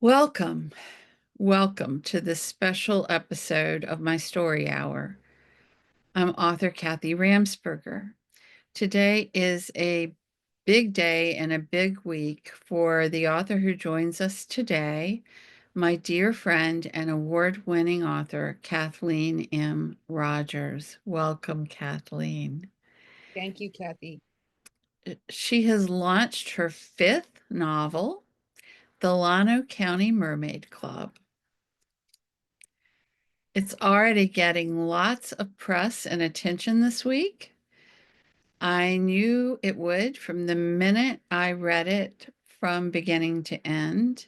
Welcome, welcome to this special episode of my story hour. I'm author Kathy Ramsperger. Today is a big day and a big week for the author who joins us today, my dear friend and award-winning author, Kathleen M. Rodgers. Welcome, Kathleen. Thank you, Kathy. She has launched her fifth novel, The LLANO County Mermaid Club. It's already getting lots of press and attention this week. I knew it would from the minute I read it from beginning to end.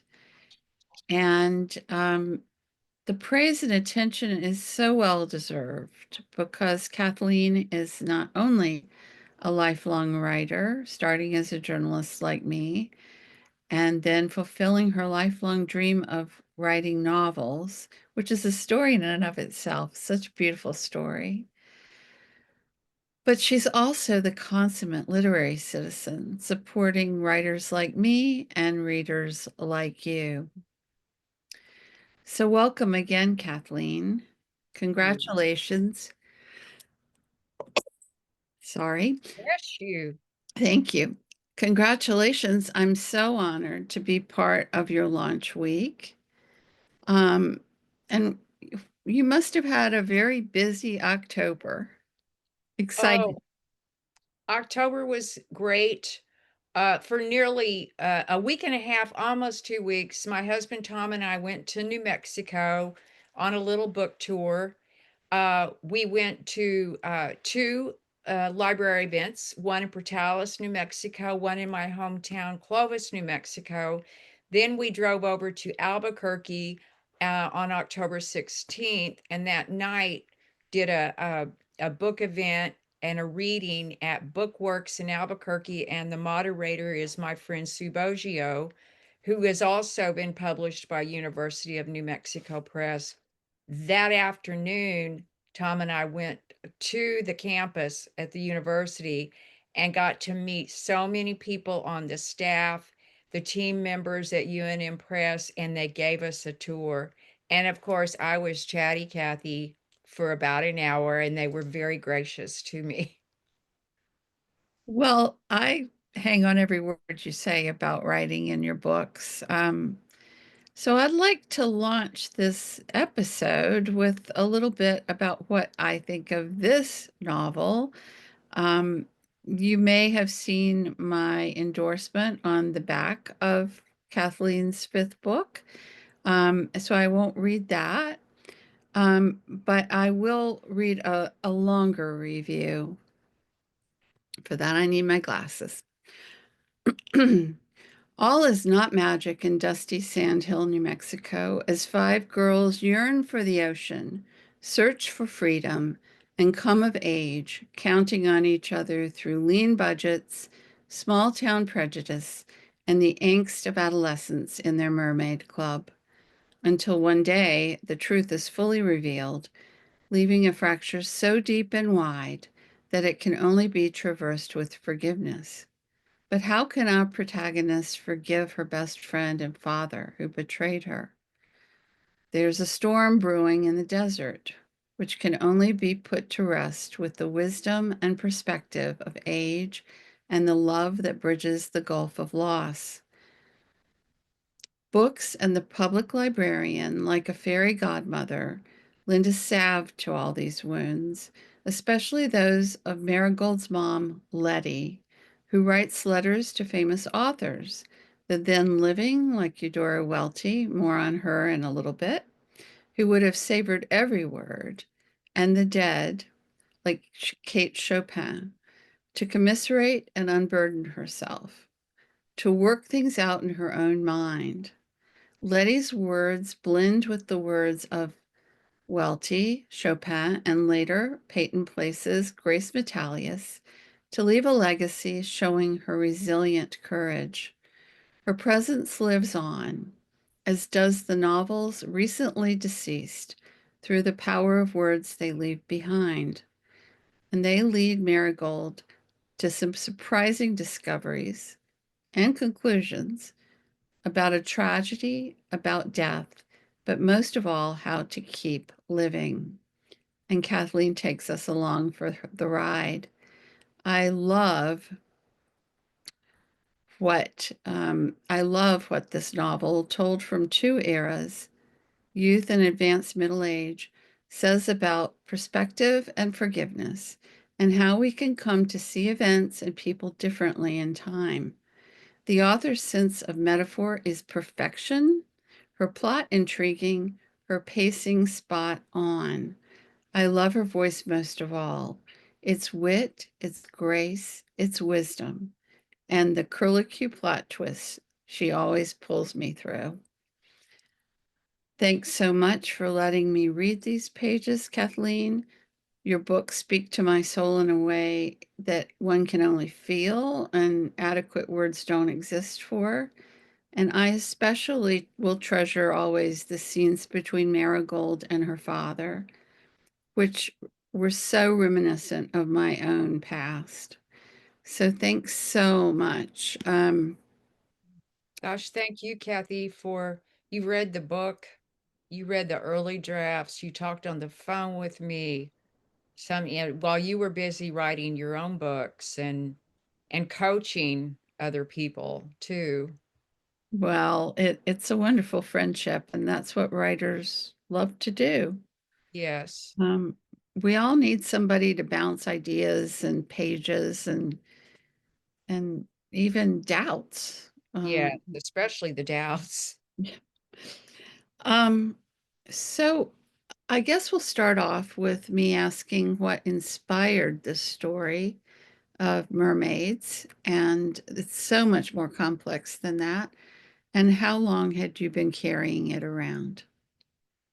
And the praise and attention is so well deserved because Kathleen is not only a lifelong writer, starting as a journalist like me, and then fulfilling her lifelong dream of writing novels, which is a story in and of itself, such a beautiful story. But she's also the consummate literary citizen, supporting writers like me and readers like you. So, welcome again, Kathleen. You. Congratulations. Sorry. Bless you. Thank you. Congratulations. I'm so honored to be part of your launch week. Um, and you must have had a very busy October. Excited. Oh, October was great. For nearly a week and a half, almost 2 weeks, my husband Tom and I went to New Mexico on a little book tour. We went to two library events, one in Portales, New Mexico, one in my hometown, Clovis, New Mexico. Then we drove over to Albuquerque on October 16th, and that night did a book event and a reading at Bookworks in Albuquerque. And the moderator is my friend Sue Boggio, who has also been published by University of New Mexico Press. That afternoon, Tom and I went to the campus at the university and got to meet so many people on the staff, the team members at UNM Press, and they gave us a tour. And of course, I was chatty Kathy for about an hour, and they were very gracious to me. Well, I hang on every word you say about writing in your books. So I'd like to launch this episode with a little bit about what I think of this novel. Um, you may have seen my endorsement on the back of Kathleen's fifth book, so I won't read that. But I will read a longer review. For that, I need my glasses. All is not magic in dusty Sandhill, New Mexico, as five girls yearn for the ocean, search for freedom, and come of age, counting on each other through lean budgets, small town prejudice, and the angst of adolescence in their mermaid club. Until one day, the truth is fully revealed, leaving a fracture so deep and wide that it can only be traversed with forgiveness. But how can our protagonist forgive her best friend and father who betrayed her? There's a storm brewing in the desert, which can only be put to rest with the wisdom and perspective of age and the love that bridges the gulf of loss. Books and the public librarian, like a fairy godmother, lend a salve to all these wounds, especially those of Marigold's mom, Letty, who writes letters to famous authors, the then living, like Eudora Welty, more on her in a little bit, who would have savored every word, and the dead, like Kate Chopin, to commiserate and unburden herself, to work things out in her own mind. Letty's words blend with the words of Welty, Chopin, and later Peyton Place's Grace Metalius to leave a legacy showing her resilient courage. Her presence lives on, as does the novel's recently deceased, through the power of words they leave behind. And they lead Marigold to some surprising discoveries and conclusions about a tragedy, about death, but most of all, how to keep living. And Kathleen takes us along for the ride. I love I love what this novel, told from two eras, youth and advanced middle age, says about perspective and forgiveness, and how we can come to see events and people differently in time. The author's sense of metaphor is perfection, her plot intriguing, her pacing spot on. I love her voice most of all. It's wit, it's grace, it's wisdom, and the curlicue plot twists she always pulls me through. Thanks so much for letting me read these pages, Kathleen. Your books speak to my soul in a way that one can only feel and adequate words don't exist for. And I especially will treasure always the scenes between Marigold and her father, which were so reminiscent of my own past. So thanks so much. Gosh, thank you, Kathy, for you read the book, you read the early drafts, you talked on the phone with me while you were busy writing your own books and coaching other people too. Well, it's a wonderful friendship, and that's what writers love to do. Yes. Um, we all need somebody to bounce ideas and pages and even doubts. Yeah, especially the doubts. Um, so I guess we'll start off with me asking what inspired this story of mermaids, and it's so much more complex than that. And how long had you been carrying it around?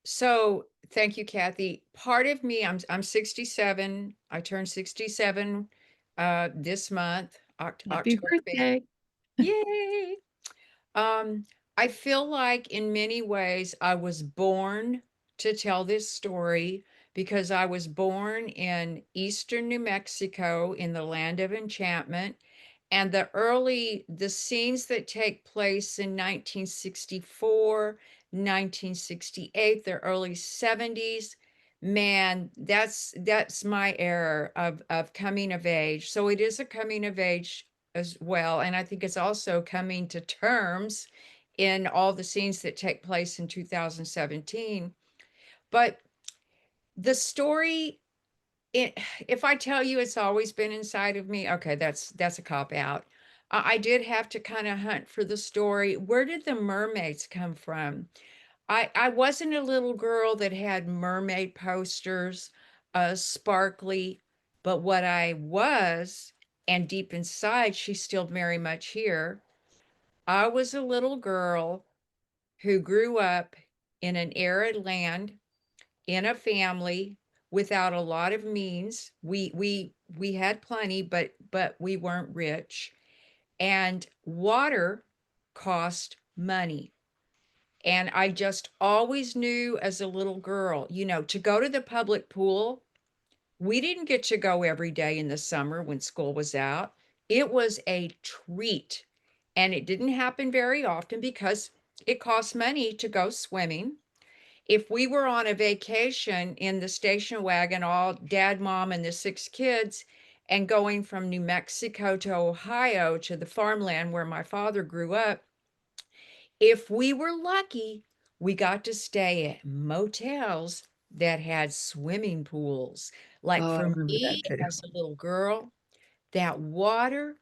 So, thank you, Kathy. Part of me, I'm 67. I turned 67 this month, Happy October. birthday. Yay! Um, I feel like in many ways I was born to tell this story because I was born in eastern New Mexico in the land of enchantment. And the scenes that take place in 1964, 1968, the early 70s, man, that's my era of coming of age. So it is a coming of age as well. And I think it's also coming to terms in all the scenes that take place in 2017. But the story, it, if I tell you it's always been inside of me, okay, that's a cop out. I did have to kind of hunt for the story. Where did the mermaids come from? I wasn't a little girl that had mermaid posters, sparkly, but what I was, and deep inside, she's still very much here. I was a little girl who grew up in an arid land in a family without a lot of means. We had plenty, but we weren't rich. And water cost money. And I just always knew as a little girl, to go to the public pool, we didn't get to go every day in the summer when school was out. It was a treat. And it didn't happen very often because it cost money to go swimming. If we were on a vacation in the station wagon, all dad, mom, and the six kids, and going from New Mexico to Ohio to the farmland where my father grew up, if we were lucky, we got to stay at motels that had swimming pools. Like Oh, I for remember that me too. as a little girl, that water,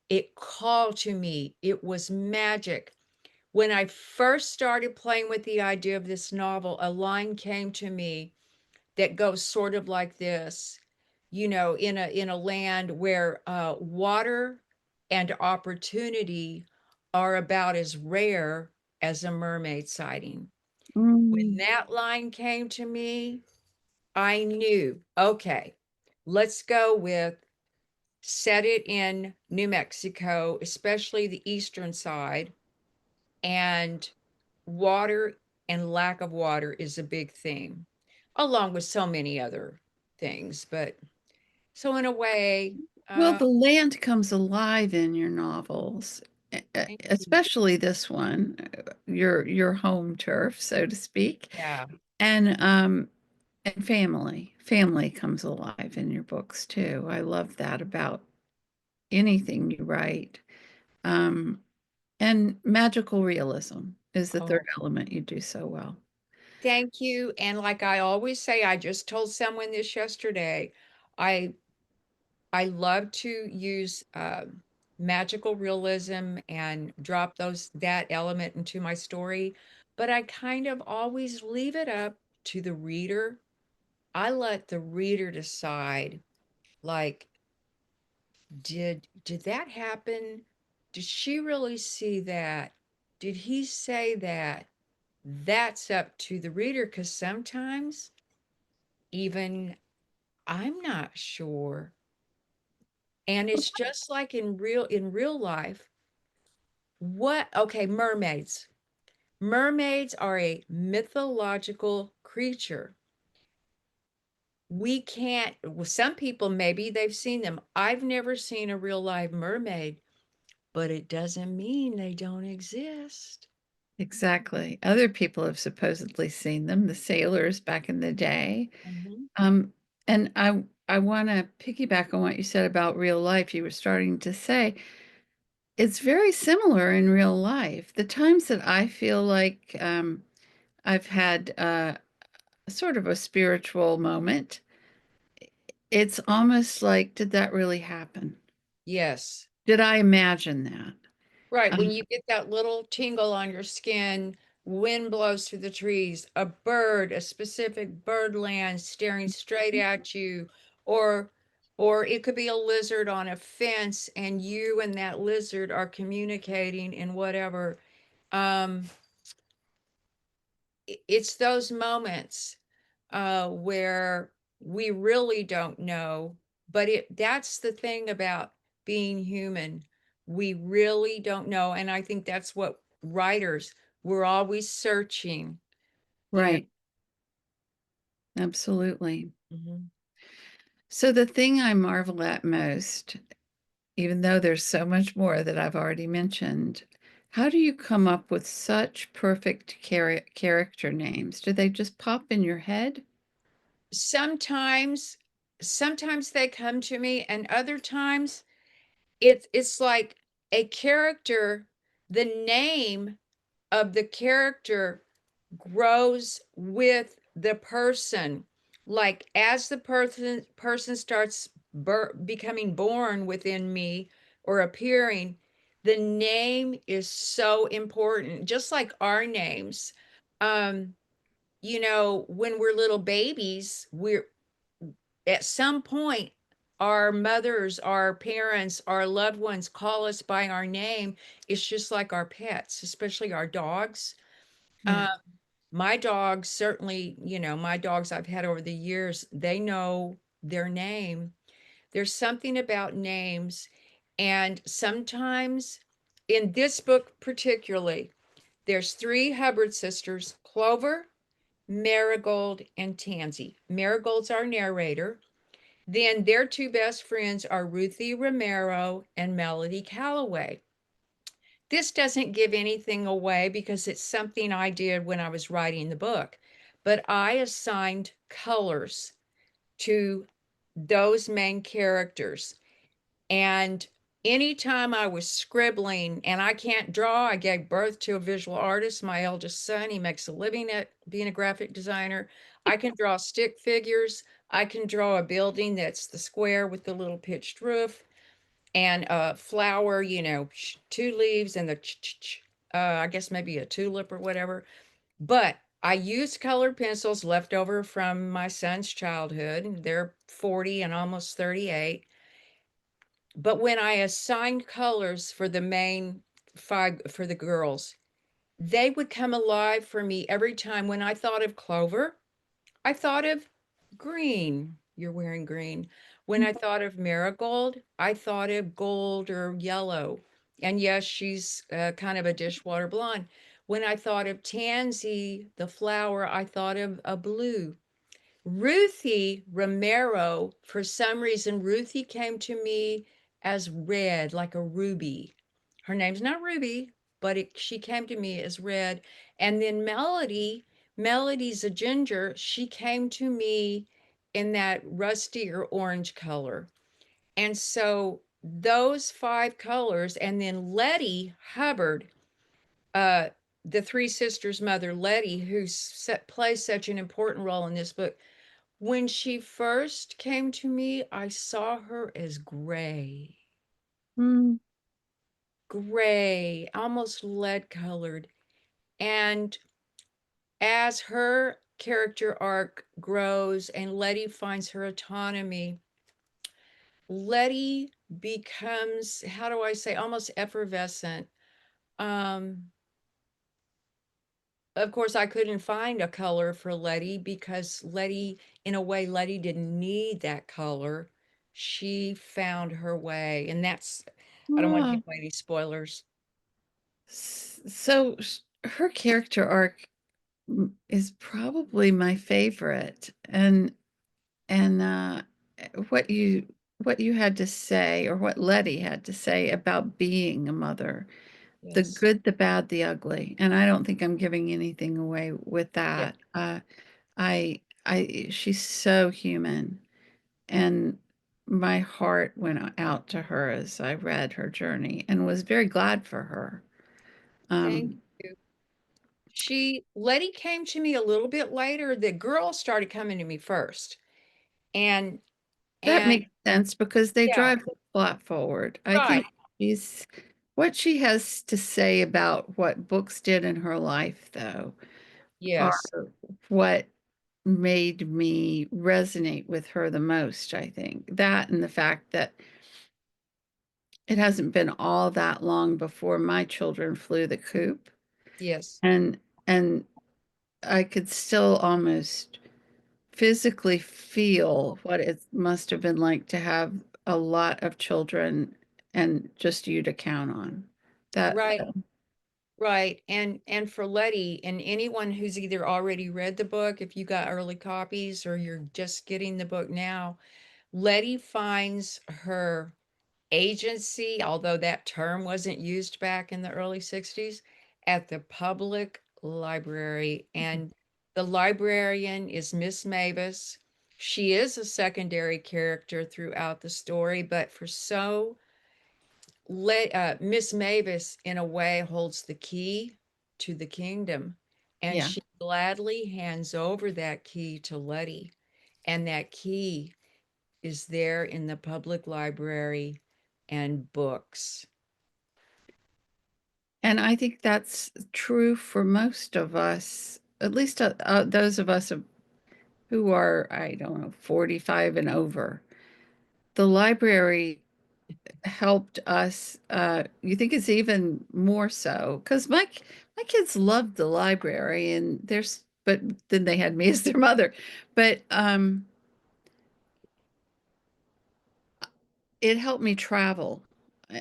it called to me. It was magic. When I first started playing with the idea of this novel, a line came to me that goes sort of like this, in a land where water and opportunity are about as rare as a mermaid sighting. When Mm. that line came to me, I knew, okay, let's go with set it in New Mexico, especially the eastern side, and water and lack of water is a big theme, along with so many other things. But so in a way, Well, uh, the land comes alive in your novels. Thank you. especially this one, your home turf, so to speak, Yeah. and family. Family comes alive in your books too. I love that about anything you write. Um, and magical realism is the third Oh, element you do so well. thank you. And like I always say, I just told someone this yesterday. I I love to use magical realism and drop that element into my story, but I kind of always leave it up to the reader. I let the reader decide, like, did that happen? Did she really see that? Did he say that? That's up to the reader because sometimes even I'm not sure. And it's just like in real life. Mermaids. Mermaids are a mythological creature. We can't, well, some people maybe they've seen them. I've never seen a real live mermaid, but it doesn't mean they don't exist. Exactly. Other people have supposedly seen them, the sailors back in the day. Mhm. Um, and I want to piggyback on what you said about real life. You were starting to say it's very similar in real life. The times that I feel like I've had sort of a spiritual moment, it's almost like, did that really happen? Yes. Did I imagine that? Right, when Um, you get that little tingle on your skin, wind blows through the trees, a bird, a specific bird lands staring straight at you, or or it could be a lizard on a fence and you and that lizard are communicating in whatever. Um, it's those moments where we really don't know, but that's the thing about being human. We really don't know. And I think that's what writers, we're always searching, you know. right, absolutely. Mhm. So the thing I marvel at most, even though there's so much more that I've already mentioned, how do you come up with such perfect character names? Do they just pop in your head? Sometimes, sometimes they come to me, and other times it's like a character, the name of the character grows with the person. Like as the person starts becoming born within me or appearing, the name is so important. Just like our names. Um, when we're little babies, we're at some point our mothers, our parents, our loved ones call us by our name. It's just like our pets, especially our dogs. Yeah. Um, my dogs certainly, my dogs I've had over the years, they know their name. There's something about names. And sometimes in this book, particularly, there's three Hubbard sisters: Clover, Marigold, and Tansy. Marigold's our narrator. Then their two best friends are Ruthie Romero and Melody Calloway. This doesn't give anything away because it's something I did when I was writing the book, but I assigned colors to those main characters. And anytime I was scribbling, and I can't draw, I gave birth to a visual artist, my eldest son. He makes a living at being a graphic designer. I can draw stick figures. I can draw a building that's the square with the little pitched roof and a flower, two leaves and I guess maybe a tulip or whatever. But I used colored pencils left over from my son's childhood. They're 40 and almost 38. But when I assigned colors for the main five for the girls, they would come alive for me every time. When I thought of Clover, I thought of green. You're wearing green. When I thought of Marigold, I thought of gold or yellow. And yes, she's kind of a dishwater blonde. When I thought of Tansy, the flower, I thought of a blue. Ruthie Romero, for some reason, Ruthie came to me as red, like a ruby. Her name's not Ruby, but she came to me as red. And then Melody's a ginger. She came to me in that rusty or orange color. And so those five colors, and then Letty Hubbard, uh, the three sisters' mother, Letty, who plays such an important role in this book. When she first came to me, I saw her as Mm. gray, almost lead colored. And as her character arc grows and Letty finds her autonomy, Letty becomes, how do I say, almost effervescent. Um, of course, I couldn't find a color for Letty because Letty, in a way, Letty didn't need that color. She found her way. And that's, I don't want to Ah. give away any spoilers. So her character arc is probably my favorite, and what you had to say, or what Letty had to say about being a mother, the Yes. good, the bad, the ugly, and I don't think I'm giving anything away with Yeah. that. She's so human, and my heart went out to her as I read her journey and was very glad for her. Thank Um, you. Letty came to me a little bit later. The girls started coming to me first. And, that and makes sense because they yeah, drive the plot forward. I right. think she's what she has to say about what books did in her life, though, are Yes. what made me resonate with her the most, I think. That and the fact that it hasn't been all that long before my children flew the coop, Yes. and and I could still almost physically feel what it must have been like to have a lot of children and just you to count on. That Right. Right. And for Letty and anyone who's either already read the book, if you got early copies or you're just getting the book now, Letty finds her agency, although that term wasn't used back in the early 60s, at the public library. And the librarian is Miss Mavis. She is a secondary character throughout the story, but for so Miss Mavis, in a way, holds the key to the kingdom, and yeah. she gladly hands over that key to Letty. And that key is there in the public library and books. And I think that's true for most of us, at least those of us who are, I don't know, 45 and over. The library helped us. You think it's even more so because my kids loved the library, and but then they had me as their mother. But it helped me travel.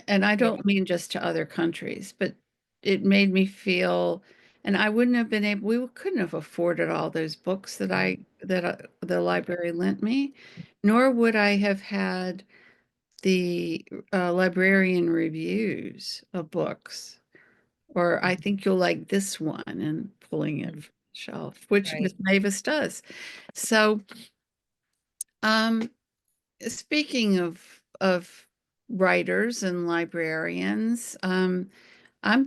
And I Yeah. don't mean just to other countries, but it made me feel, and I wouldn't have been able, we couldn't have afforded all those books the library lent me, nor would I have had the librarian reviews of books, or I think you'll like this one, and pulling it Mhm. from the shelf, which Miss Right. Mavis does. So, um, speaking of writers and librarians, I'm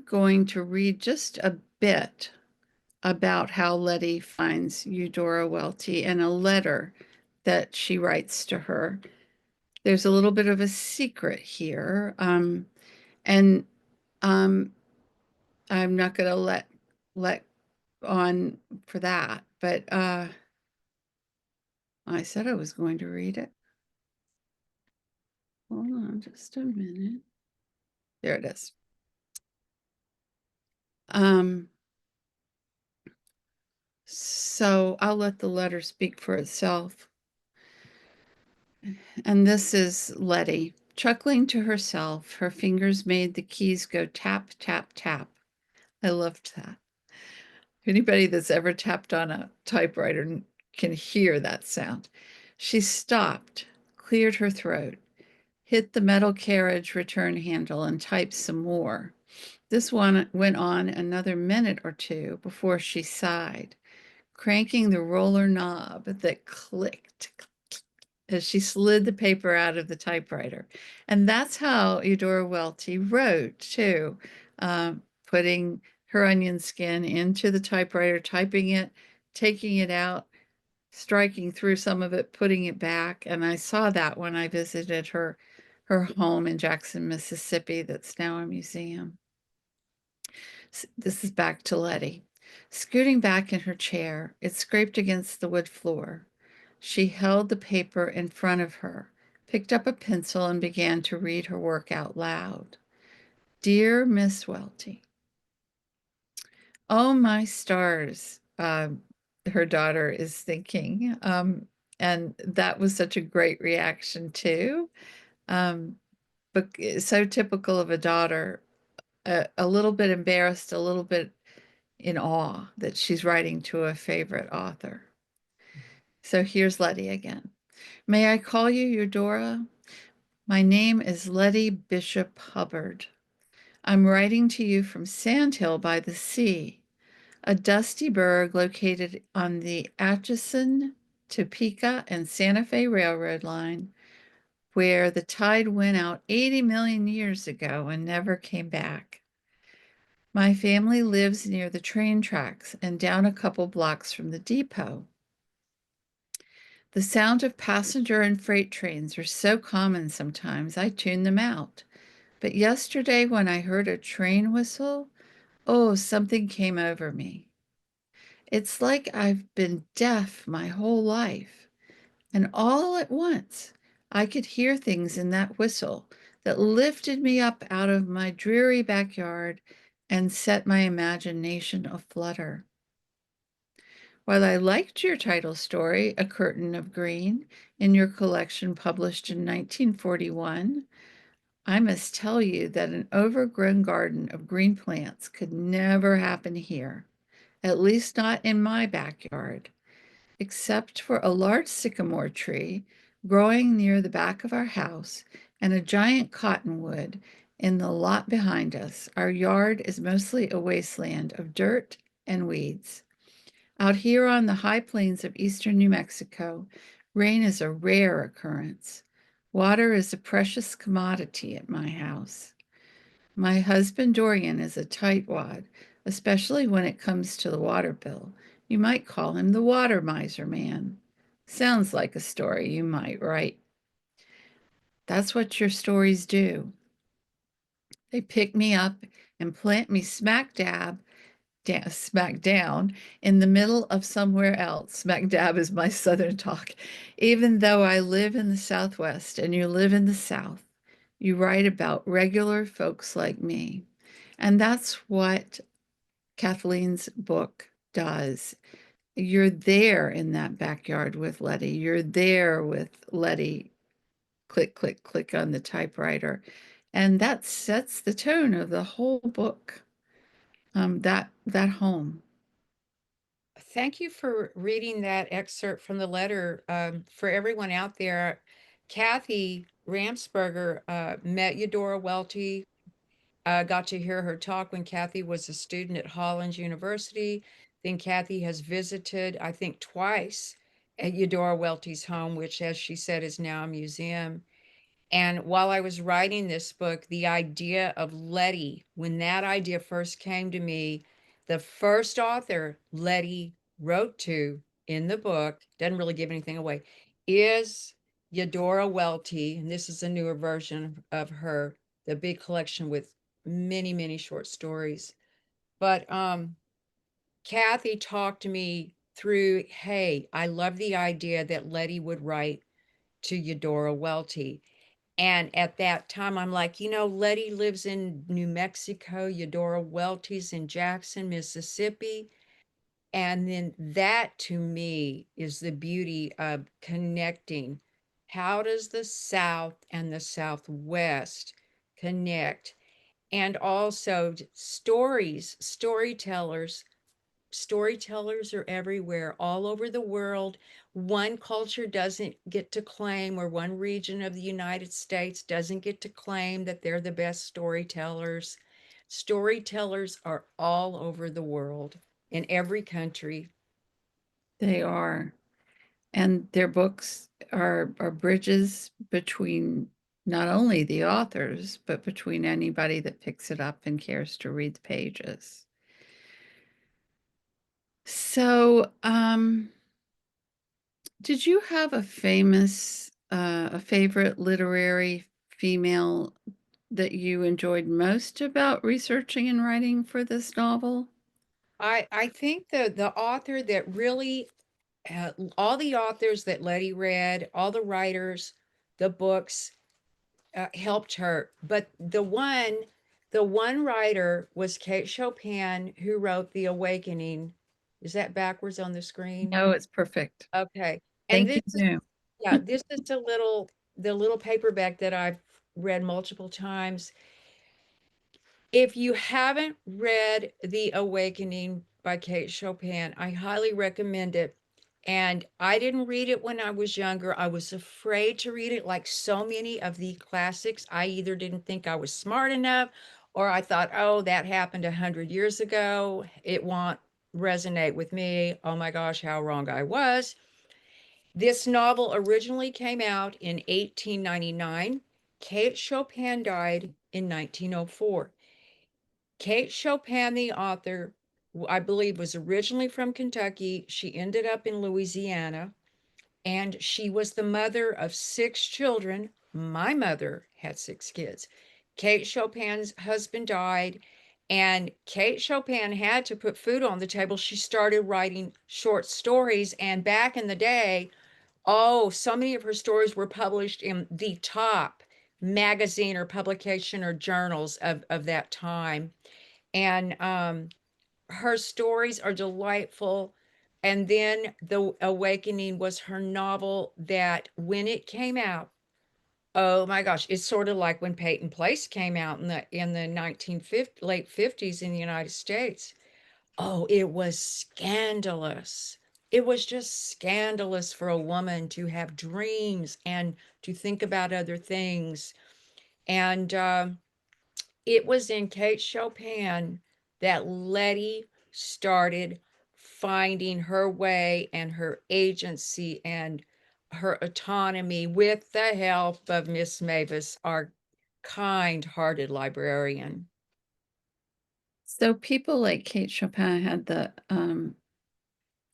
going to read just a bit about how Letty finds Eudora Welty and a letter that she writes to her. There's a little bit of a secret here, and um, I'm not going to let on for that. But I said I was going to read it. Hold on just a minute. There it is. Um, so I'll let the letter speak for itself. And this is Letty, chuckling to herself. Her fingers made the keys go tap, tap, tap. I loved that. Anybody that's ever tapped on a typewriter can hear that sound. She stopped, cleared her throat. hit the metal carriage return handle, and typed some more. This one went on another minute or two before she sighed, cranking the roller knob that clicked as she slid the paper out of the typewriter. And that's how Eudora Welty wrote, too, putting her onion skin into the typewriter, typing it, taking it out, striking through some of it, putting it back. And I saw that when I visited her home in Jackson, Mississippi, that's now a museum. This is back to Letty. Scooting back in her chair, it scraped against the wood floor. She held the paper in front of her, picked up a pencil, and began to read her work out loud. Dear Miss Welty, oh my stars, her daughter is thinking. And that was such a great reaction, too. Um, but so typical of a daughter, a little bit embarrassed, a little bit in awe that she's writing to a favorite author. So here's Letty again. May I call you Eudora? My name is Letty Bishop Hubbard. I'm writing to you from Sandhill by the sea, a dusty burg located on the Atchison, Topeka, and Santa Fe Railroad line, where the tide went out 80 million years ago and never came back. My family lives near the train tracks and down a couple blocks from the depot. The sound of passenger and freight trains are so common sometimes I tune them out. But yesterday when I heard a train whistle, oh, something came over me. It's like I've been deaf my whole life. And all at once, I could hear things in that whistle that lifted me up out of my dreary backyard and set my imagination aflutter. While I liked your title story, A Curtain of Green, in your collection published in 1941, I must tell you that an overgrown garden of green plants could never happen here, at least not in my backyard, except for a large sycamore tree growing near the back of our house and a giant cottonwood in the lot behind us. Our yard is mostly a wasteland of dirt and weeds. Out here on the high plains of eastern New Mexico, rain is a rare occurrence. Water is a precious commodity at my house. My husband Dorian is a tightwad, especially when it comes to the water bill. You might call him the water miser man. Sounds like a story you might write. That's what your stories do. They pick me up and plant me smack down in the middle of somewhere else. Smack dab is my southern talk. Even though I live in the Southwest and you live in the South, you write about regular folks like me. And that's what Kathleen's book does. You're there in that backyard with Letty. You're there with Letty, click, click, click on the typewriter. And that sets the tone of the whole book. That home. Thank you for reading that excerpt from the letter. For everyone out there, Kathy Ramsperger met Eudora Welty, got to hear her talk when Kathy was a student at Hollins University. Then Kathy has visited, I think, twice at Eudora Welty's home, which, as she said, is now a museum. And while I was writing this book, the idea of Letty, when that idea first came to me, the first author Letty wrote to in the book, doesn't really give anything away, is Eudora Welty. And this is a newer version of her, the big collection with many, many short stories. But Kathy talked to me through, hey, I love the idea that Letty would write to Eudora Welty. And at that time, I'm like, Letty lives in New Mexico, Eudora Welty's in Jackson, Mississippi. And then that to me is the beauty of connecting. How does the South and the Southwest connect? And also stories, storytellers storytellers are everywhere, all over the world. One culture doesn't get to claim, or one region of the United States doesn't get to claim that they're the best storytellers. Storytellers are all over the world, in every country. They are. And their books are bridges between not only the authors, but between anybody that picks it up and cares to read the pages. So, did you have a favorite literary female that you enjoyed most about researching and writing for this novel? I think the author that really all the authors that Letty read, all the writers, the books helped her. But the one writer was Kate Chopin, who wrote The Awakening. Is that backwards on the screen? No, it's perfect. Okay. And Thank this you, is, Zoom. yeah, this is the little paperback that I've read multiple times. If you haven't read The Awakening by Kate Chopin, I highly recommend it. And I didn't read it when I was younger. I was afraid to read it, like so many of the classics. I either didn't think I was smart enough, or I thought, oh, that happened 100 years ago. It won't resonate with me. Oh my gosh, how wrong I was. This novel originally came out in 1899. Kate Chopin died in 1904. Kate Chopin, the author, I believe, was originally from Kentucky. She ended up in Louisiana, and she was the mother of six children. My mother had six kids. Kate Chopin's husband died, and Kate Chopin had to put food on the table. She started writing short stories, and back in the day, oh, so many of her stories were published in the top magazine or publication or journals of that time. And her stories are delightful. And then The Awakening was her novel that when it came out, oh my gosh, it's sort of like when Peyton Place came out in the late 50s in the United States. Oh, it was scandalous. It was just scandalous for a woman to have dreams and to think about other things. And it was in Kate Chopin that Letty started finding her way and her agency and her autonomy with the help of Miss Mavis, our kind-hearted librarian. So people like Kate Chopin had the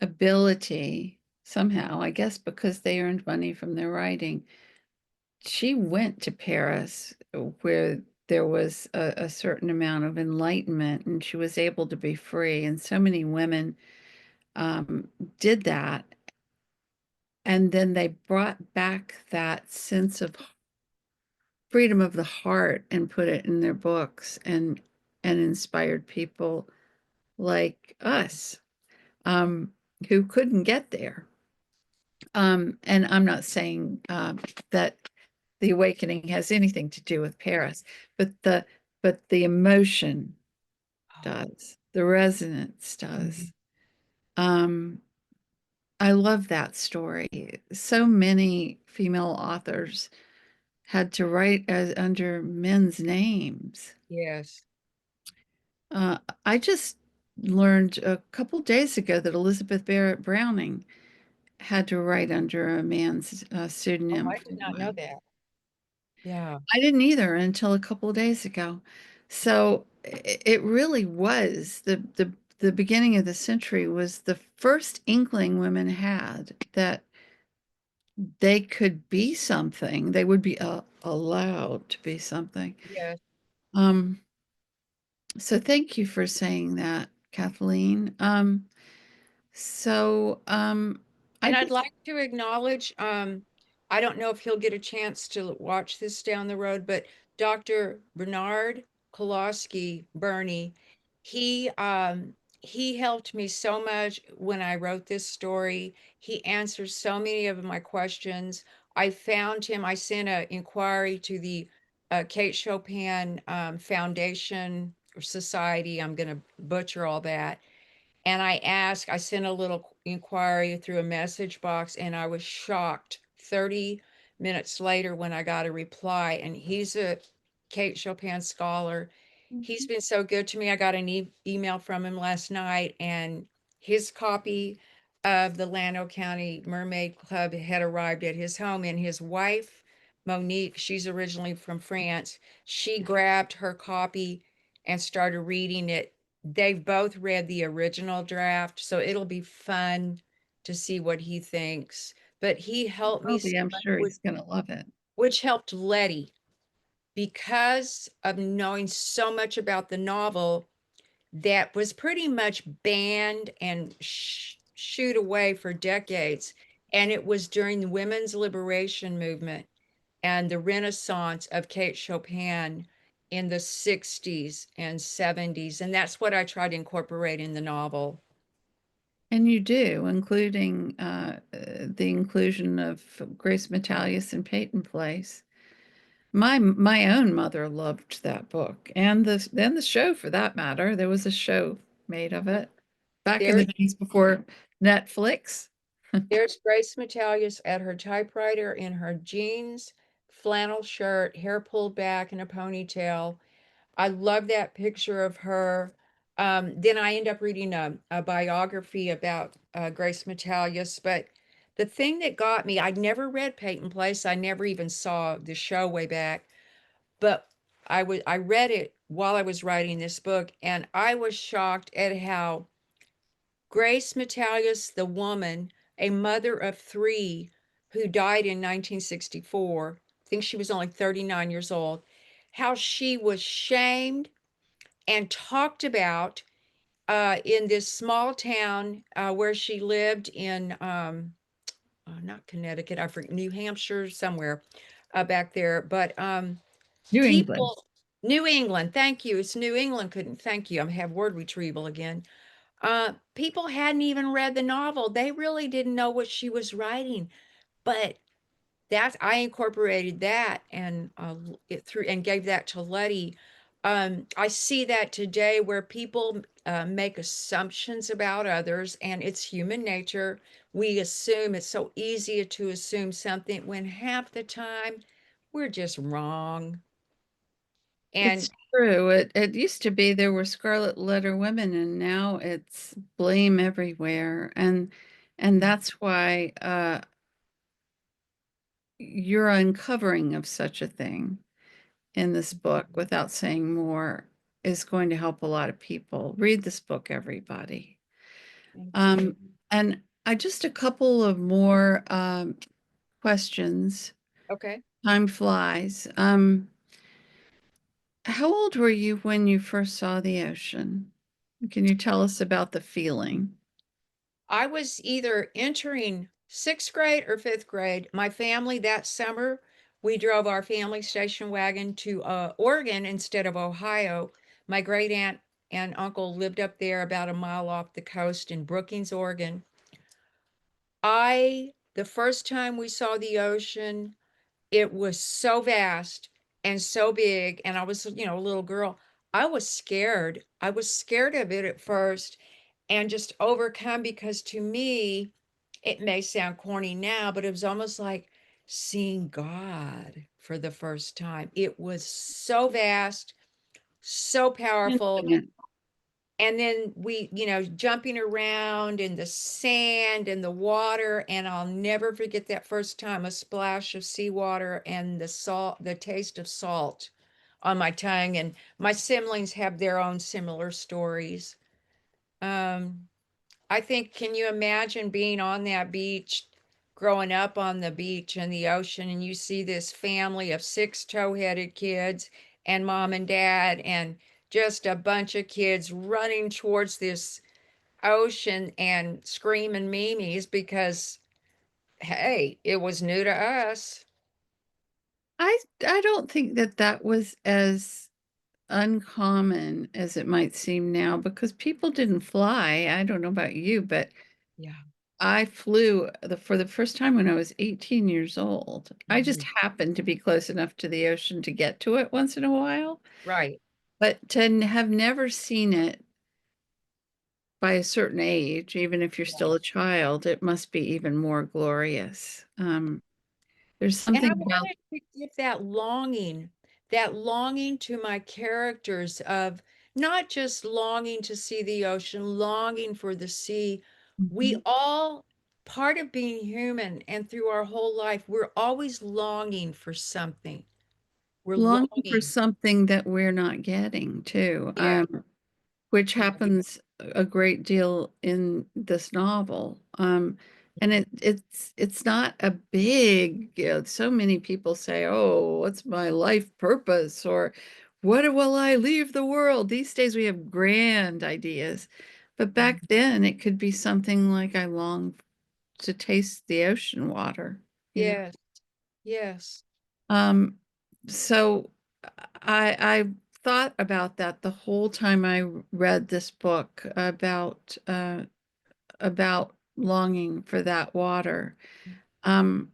ability somehow, I guess because they earned money from their writing. She went to Paris where there was a certain amount of enlightenment and she was able to be free. And so many women um, did that. And then they brought back that sense of freedom of the heart and put it in their books and inspired people like us um, who couldn't get there. And I'm not saying that the awakening has anything to do with Paris, but the emotion Oh, does, the resonance does. Um, I love that story. So many female authors had to write as under men's names. yes. I just learned a couple days ago that Elizabeth Barrett Browning had to write under a man's Oh, pseudonym I for did a not know while. that. Yeah. I didn't either until a couple of days ago. So it really was the beginning of the century was the first inkling women had that they could be something. They would be allowed to be something. Yes. Um, so thank you for saying that, Kathleen. So I And I'd just like to acknowledge, I don't know if he'll get a chance to watch this down the road, but Dr. Bernard Koloski, Bernie, he he helped me so much when I wrote this story. He answered so many of my questions. I found him, I sent an inquiry to the Kate Chopin Foundation or Society. I'm going to butcher all that, And I sent a little inquiry through a message box, and I was shocked 30 minutes later when I got a reply. And he's a Kate Chopin scholar. He's been so good to me. I got an email from him last night, and his copy of the Llano County Mermaid Club had arrived at his home. And his wife, Monique, she's originally from France, she grabbed her copy and started reading it. They've both read the original draft, so it'll be fun to see what he thinks. But he helped me so Probably, I'm much, sure he's gonna love it. which helped Letty because of knowing so much about the novel that was pretty much banned and shooed away for decades. And it was during the women's liberation movement and the renaissance of Kate Chopin in the 60s and 70s. And that's what I try to incorporate in the novel. And you do, including the inclusion of Grace Metalius and Peyton Place. My own mother loved that book, and the show for that matter. There was a show made of it back in the There's days before Netflix. there's Grace Metalius at her typewriter in her jeans, flannel shirt, hair pulled back in a ponytail. I love that picture of her. Then I end up reading a biography about Grace Metalius. But the thing that got me, I'd never read Peyton Place. I never even saw the show way back. But I read it while I was writing this book, and I was shocked at how Grace Metalius, the woman, a mother of three who died in 1964, I think she was only 39 years old, how she was shamed and talked about in this small town where she lived in, not Connecticut, I forget, New Hampshire, somewhere back there. But New England. people, New England, thank you. It's New England, couldn't, thank you. I have word retrieval again. People hadn't even read the novel. They really didn't know what she was writing. But that's I incorporated that and it through and gave that to Letty. I see that today where people make assumptions about others, and it's human nature. We assume it's so easy to assume something when half the time we're just wrong. And It's true. It used to be there were scarlet letter women, and now it's blame everywhere. And that's why your uncovering of such a thing in this book, without saying more, is going to help a lot of people. Read this book, everybody. thank you. Um, and I just a couple of more questions. Okay. Time flies. How old were you when you first saw the ocean? Can you tell us about the feeling? I was either entering sixth grade or fifth grade. My family that summer, we drove our family station wagon to Oregon instead of Ohio. My great aunt and uncle lived up there about a mile off the coast in Brookings, Oregon. The first time we saw the ocean, it was so vast and so big, and I was, a little girl. I was scared. I was scared of it at first and just overcome because to me, it may sound corny now, but it was almost like seeing God for the first time. It was so vast, so powerful. Infinite. And then we, jumping around in the sand and the water. And I'll never forget that first time a splash of seawater and the salt, the taste of salt on my tongue. And my siblings have their own similar stories. Um, I think, can you imagine being on that beach, growing up on the beach and the ocean, and you see this family of six tow-headed kids and mom and dad and just a bunch of kids running towards this ocean and screaming memes because, hey, it was new to us. I don't think that that was as uncommon as it might seem now because people didn't fly. I don't know about you, but Yeah. I flew for the first time when I was 18 years old. I just Mhm. happened to be close enough to the ocean to get to it once in a while, Right. but to have never seen it by a certain age, even if you're still a child, it must be even more glorious. There's And I something about wanted to give that longing to my characters of not just longing to see the ocean, longing for the sea. We Mhm. all, part of being human and through our whole life, we're always longing for something. We're Longing for longing. something that we're not getting too. Yeah. Which Yeah. happens a great deal in this novel. And it's not a big, so many people say, "Oh, what's my life purpose?" or "What will I leave the world?" These days we have grand ideas. But back then it could be something like I long to taste the ocean water, you know. Yes. Yes. Um, so I thought about that the whole time I read this book about longing for that water. Um,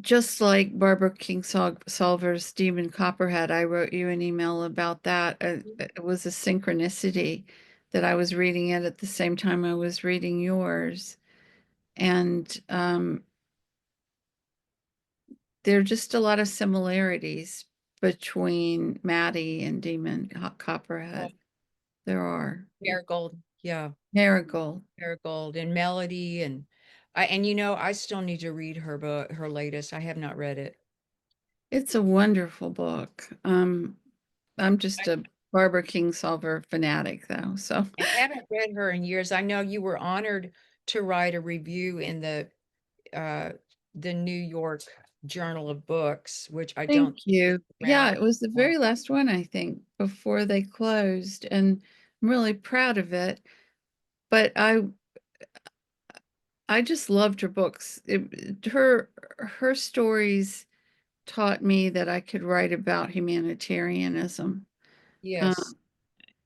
just like Barbara Solver's Demon Copperhead, I wrote you an email about that. It was a synchronicity that I was reading it at the same time I was reading yours. And there are just a lot of similarities between Maddie and Oh, Copperhead. There are. Marigold. Yeah. Marigold. Marigold and Melody and I still need to read her book, her latest. I have not read it. It's a wonderful book. I'm just a Barbara Kingsolver fanatic, though. So I haven't read her in years. I know you were honored to write a review in uh the New York Journal of Books, which I thank don't think is you. Yeah, around it was the anymore. very last one, I think, before they closed, and I'm really proud of it. But I just loved her books. Her stories taught me that I could write about humanitarianism. Yes. Um,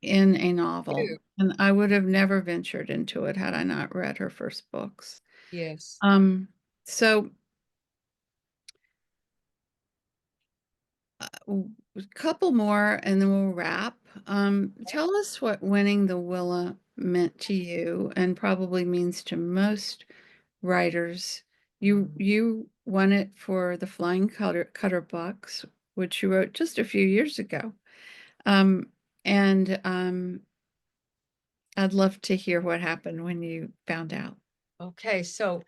in a True. novel, and I would have never ventured into it had I not read her first books. Yes. Um, so a couple more and then we'll wrap. Tell us what winning the Willa meant to you and probably means to most writers. You won it for the Flying Cutter Bucks, which you wrote just a few years ago. And I'd love to hear what happened when you found out. Okay, so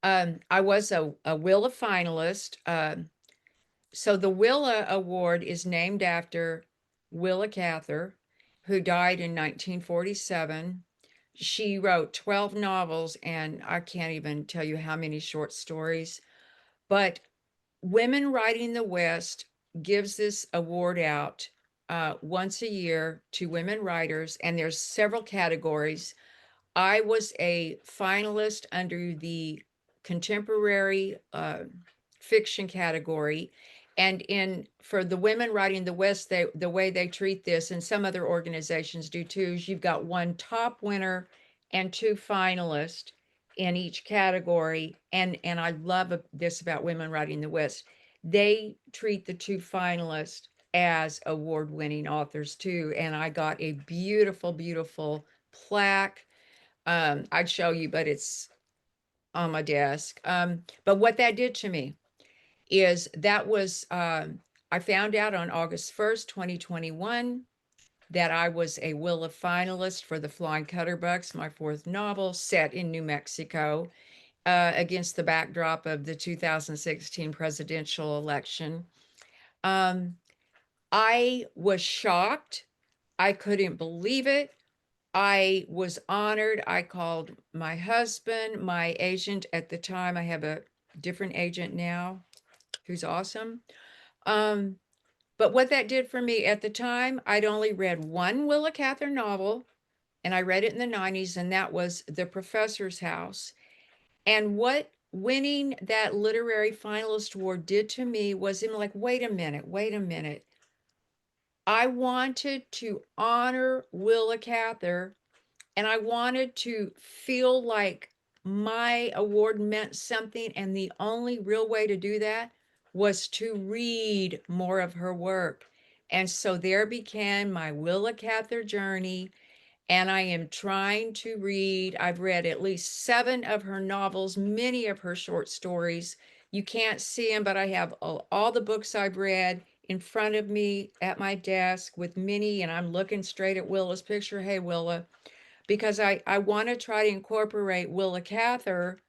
I was a WILLA finalist. So the WILLA Award is named after Willa Cather, who died in 1947. She wrote 12 novels, and I can't even tell you how many short stories. But Women Writing the West gives this award out once a year to women writers, and there's several categories. I was a finalist under the contemporary fiction category. And in for the women writing the West, the way they treat this, and some other organizations do too, is you've got one top winner and two finalists in each category. And I love this about women writing the West. They treat the two finalists as award-winning authors too. And I got a beautiful, beautiful plaque. I'd show you, but it's on my desk. But what that did to me is I found out on August 1st, 2021, that I was a Willa finalist for the Flying Cutterbucks, my fourth novel set in New Mexico, against the backdrop of the 2016 presidential election. Um, I was shocked. I couldn't believe it. I was honored. I called my husband, my agent at the time. I have a different agent now who's awesome. Um, but what that did for me at the time, I'd only read one Willa Cather novel, and I read it in the 90s, and that was The Professor's House. And what winning that literary finalist award did to me was I'm like, wait a minute, wait a minute. I wanted to honor Willa Cather, and I wanted to feel like my award meant something. And the only real way to do that was to read more of her work. And so there began my Willa Cather journey. And I am trying to read, I've read at least 7 of her novels, many of her short stories. You can't see them, but I have all the books I've read in front of me at my desk with many, and I'm looking straight at Willa's picture. Hey, Willa, because I want to try to incorporate Willa Cather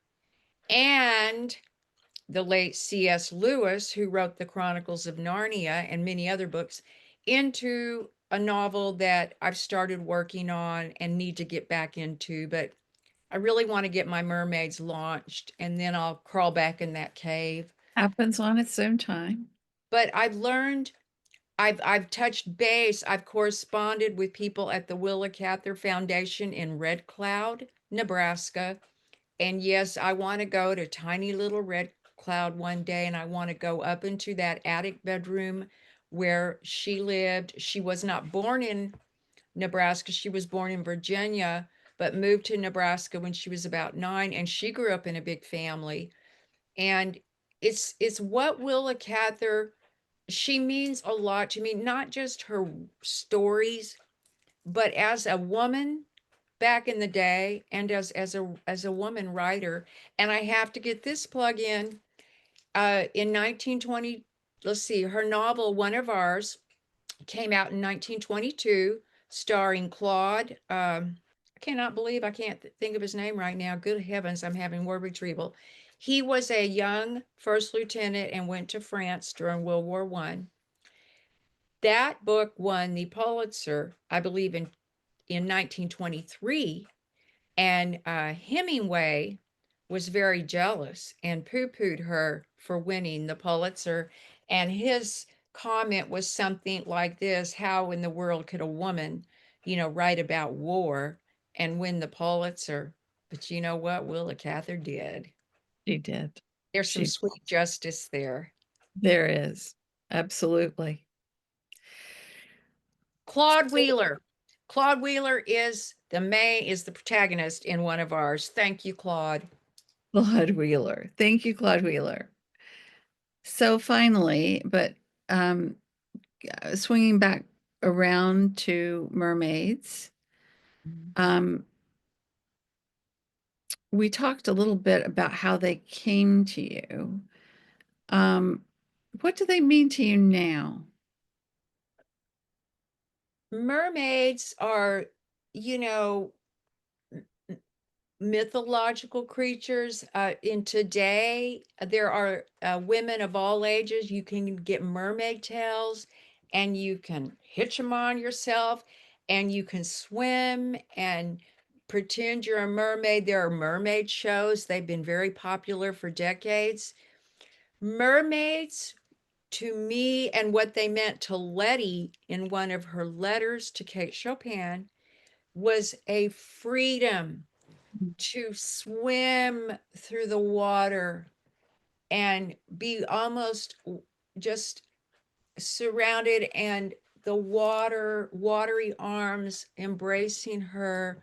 and the late C.S. Lewis, who wrote the Chronicles of Narnia and many other books, into a novel that I've started working on and need to get back into. But I really want to get my mermaids launched and then I'll crawl back in that cave. Happens on its own time. But I've learned, I've touched base, I've corresponded with people at the Willa Cather Foundation in Red Cloud, Nebraska. And yes, I want to go to tiny little Red Cloud one day, and I want to go up into that attic bedroom where she lived. She was not born in Nebraska, she was born in Virginia, but moved to Nebraska when she was about 9, and she grew up in a big family. And it's what Willa Cather, she means a lot to me, not just her stories, but as a woman back in the day and as a woman writer. And I have to get this plug in 1920, let's see, her novel One of Ours came out in 1922, starring Claude, I cannot believe I can't think of his name right now. Good heavens, I'm having word retrieval. He was a young first lieutenant and went to France during World War One. That book won the Pulitzer, I believe, in 1923. And Hemingway was very jealous and poo-pooed her for winning the Pulitzer. And his comment was something like this: how in the world could a woman, write about war and win the Pulitzer? But you know what? Willa Cather did. She did. There's some She sweet justice there. There is. Absolutely. Claude Wheeler. Claude Wheeler is the protagonist in One of Ours. Thank you, Claude. Claude Wheeler. Thank you, Claude Wheeler. So finally, but um, swinging back around to mermaids, um, we talked a little bit about how they came to you. Um, what do they mean to you now? Mermaids are, you know, mythological creatures. In today, there are women of all ages. You can get mermaid tails and you can hitch them on yourself and you can swim and pretend you're a mermaid. There are mermaid shows, they've been very popular for decades. Mermaids, to me, and what they meant to Letty in one of her letters to Kate Chopin, was a freedom to swim through the water and be almost just surrounded and the watery arms embracing her.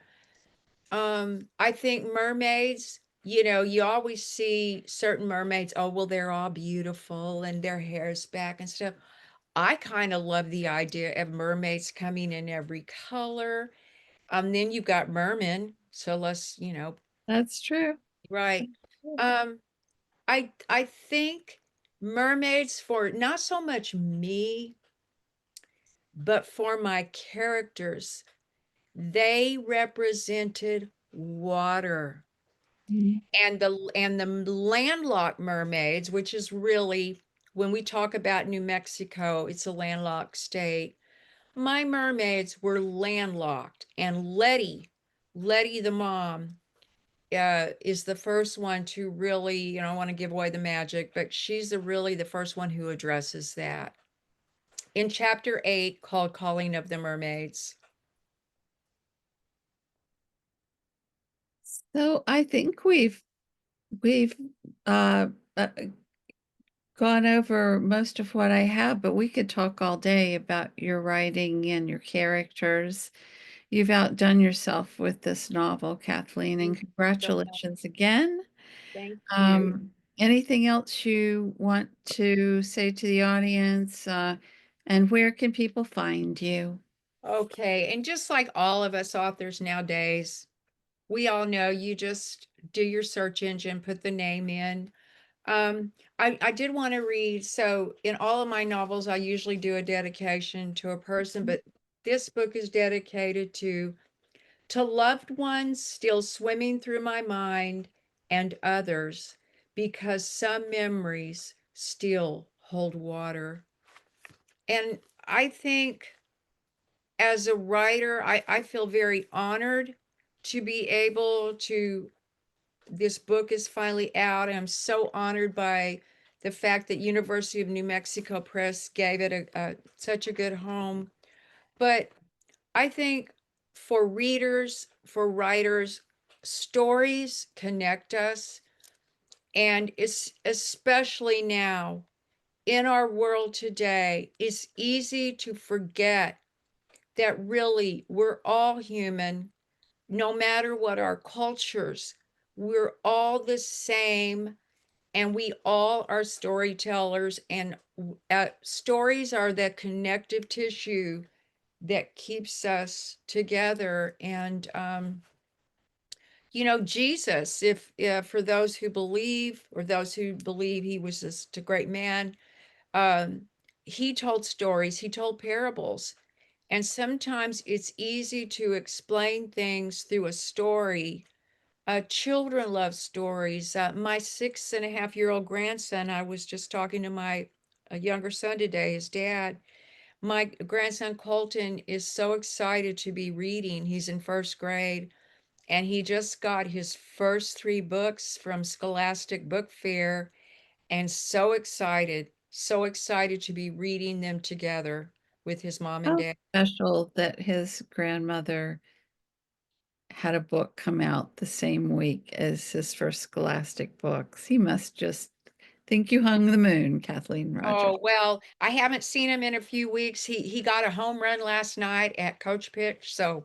I think mermaids, you always see certain mermaids, oh, well, they're all beautiful and their hair's back and stuff. I kind of love the idea of mermaids coming in every color. Then you've got mermen, so let's, That's true. right. Um, I think mermaids, for not so much me, but for my characters, they represented water. Mhm. And the landlocked mermaids, which is really, when we talk about New Mexico, it's a landlocked state. My mermaids were landlocked, and Letty the mom, is the first one to really, I want to give away the magic, but she's really the first one who addresses that in chapter 8, called Calling of the Mermaids. So I think we've uh, uh, gone over most of what I have, but we could talk all day about your writing and your characters. You've outdone yourself with this novel, Kathleen, and Thank you so much. congratulations again. Thank you. Anything else you want to say to the audience? And where can people find you? Okay, and just like all of us authors nowadays, we all know you just do your search engine, put the name in. I did want to read. So in all of my novels, I usually do a dedication to a person, but this book is dedicated to loved ones still swimming through my mind and others because some memories still hold water. And I think as a writer, I feel very honored to be able to. This book is finally out. I'm so honored by the fact that University of New Mexico Press gave it such a good home. But I think for readers, for writers, stories connect us. And it's especially now in our world today, it's easy to forget that really we're all human, no matter what our cultures, we're all the same and we all are storytellers, and stories are the connective tissue that keeps us together. And Jesus, if for those who believe, or those who believe he was just a great man, um, he told stories, he told parables. And sometimes it's easy to explain things through a story. Children love stories. My 6.5-year-old grandson, I was just talking to my younger son today, his dad. My grandson Colton is so excited to be reading. He's in first grade, and he just got his first three books from Scholastic Book Fair, and so excited to be reading them together with his mom and How dad. special that his grandmother had a book come out the same week as his first Scholastic books. He must just think you hung the moon, Kathleen Rodgers. Oh, well, I haven't seen him in a few weeks. He got a home run last night at Coach Pitch. So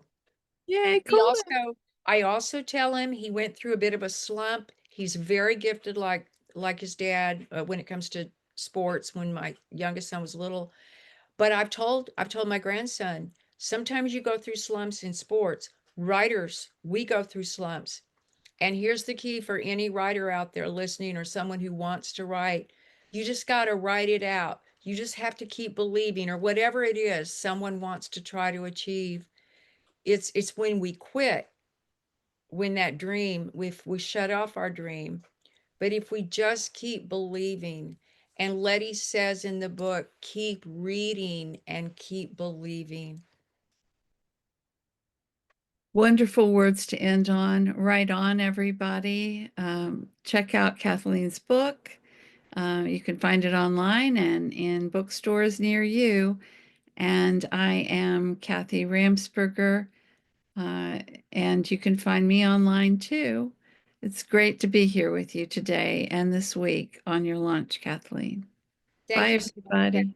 Yay, he cool. also I also tell him he went through a bit of a slump. He's very gifted like his dad when it comes to sports when my youngest son was little. But I've told my grandson, sometimes you go through slumps in sports. Writers, we go through slumps. And here's the key for any writer out there listening, or someone who wants to write. You just got to write it out. You just have to keep believing, or whatever it is someone wants to try to achieve. It's when we quit, when that dream, if we shut off our dream. But if we just keep believing, and Letty says in the book, keep reading and keep believing. Wonderful words to end on. Right on, everybody. Check out Kathleen's book. You can find it online and in bookstores near you. And I am Kathy Ramsperger, uh, and you can find me online too. It's great to be here with you today and this week on your lunch, Kathleen. Thank Bye, you so much. everybody.